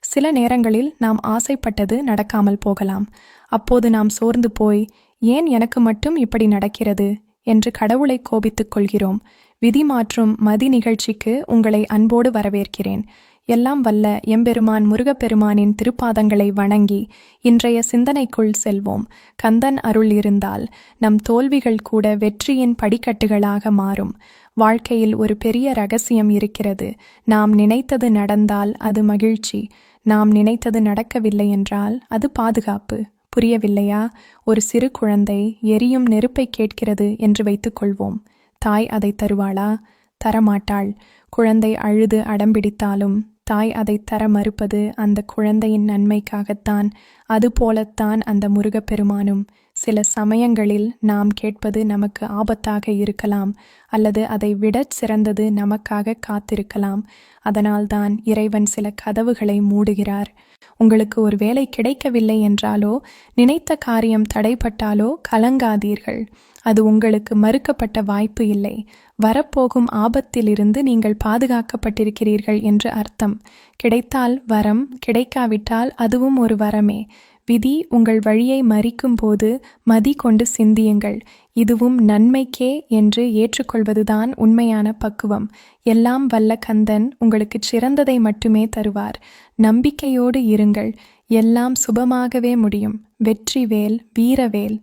சில நேரங்களில் நாம் ஆசைப்பட்டது நடக்காமல் போகலாம். அப்போது நாம் சோர்ந்து போய், ஏன் எனக்கு மட்டும் இப்படி நடக்கிறது என்று கடவுளை கோபித்துக் கொள்கிறோம். விதி மாற்றும் மதி நிகழ்ச்சிக்கு உங்களை அன்போடு வரவேற்கிறேன். எல்லாம் வல்ல எம்பெருமான் முருகப்பெருமானின் திருப்பாதங்களை வணங்கி இன்றைய சிந்தனைக்குள் செல்வோம். கந்தன் அருள் இருந்தால் நம் தோல்விகள் கூட வெற்றியின் படிக்கட்டுகளாக மாறும். வாழ்க்கையில் ஒரு பெரிய ரகசியம் இருக்கிறது. நாம் நினைத்தது நடந்தால் அது மகிழ்ச்சி, நாம் நினைத்தது நடக்கவில்லை என்றால் அது பாதுகாப்பு. புரியவில்லையா? ஒரு சிறு குழந்தை எரியும் நெருப்பை கேட்கிறது என்று வைத்துக்கொள்வோம். தாய் அதை தருவாளா? தரமாட்டாள். குழந்தை அழுது அடம்பிடித்தாலும் தாய் அதை தர மறுப்பது அந்த குழந்தையின் நன்மைக்காகத்தான். அதுபோலத்தான் அந்த முருகப்பெருமானும். சில சமயங்களில் நாம் கேட்பது நமக்கு ஆபத்தாக இருக்கலாம், அல்லது அதை விடச் சிறந்தது நமக்காக காத்திருக்கலாம். அதனால்தான் இறைவன் சில கதவுகளை மூடுகிறார். உங்களுக்கு ஒரு வேலை கிடைக்கவில்லை என்றாலோ, நினைத்த காரியம் தடைப்பட்டாலோ கலங்காதீர்கள். அது உங்களுக்கு மறுக்கப்பட்ட வாய்ப்பு இல்லை. வரப்போகும் ஆபத்திலிருந்து நீங்கள் பாதுகாக்கப்பட்டிருக்கிறீர்கள் என்று அர்த்தம். கிடைத்தால் வரம், கிடைக்காவிட்டால் அதுவும் ஒரு வரமே. விதி உங்கள் வழியை மறிக்கும் போது மதி கொண்டு சிந்தியுங்கள். இதுவும் நன்மைக்கே என்று ஏற்றுக்கொள்வதுதான் உண்மையான பக்குவம். எல்லாம் வல்ல கந்தன் உங்களுக்கு சிறந்ததை மட்டுமே தருவார். நம்பிக்கையோடு இருங்கள். எல்லாம் சுபமாகவே முடியும். வெற்றிவேல், வீரவேல்.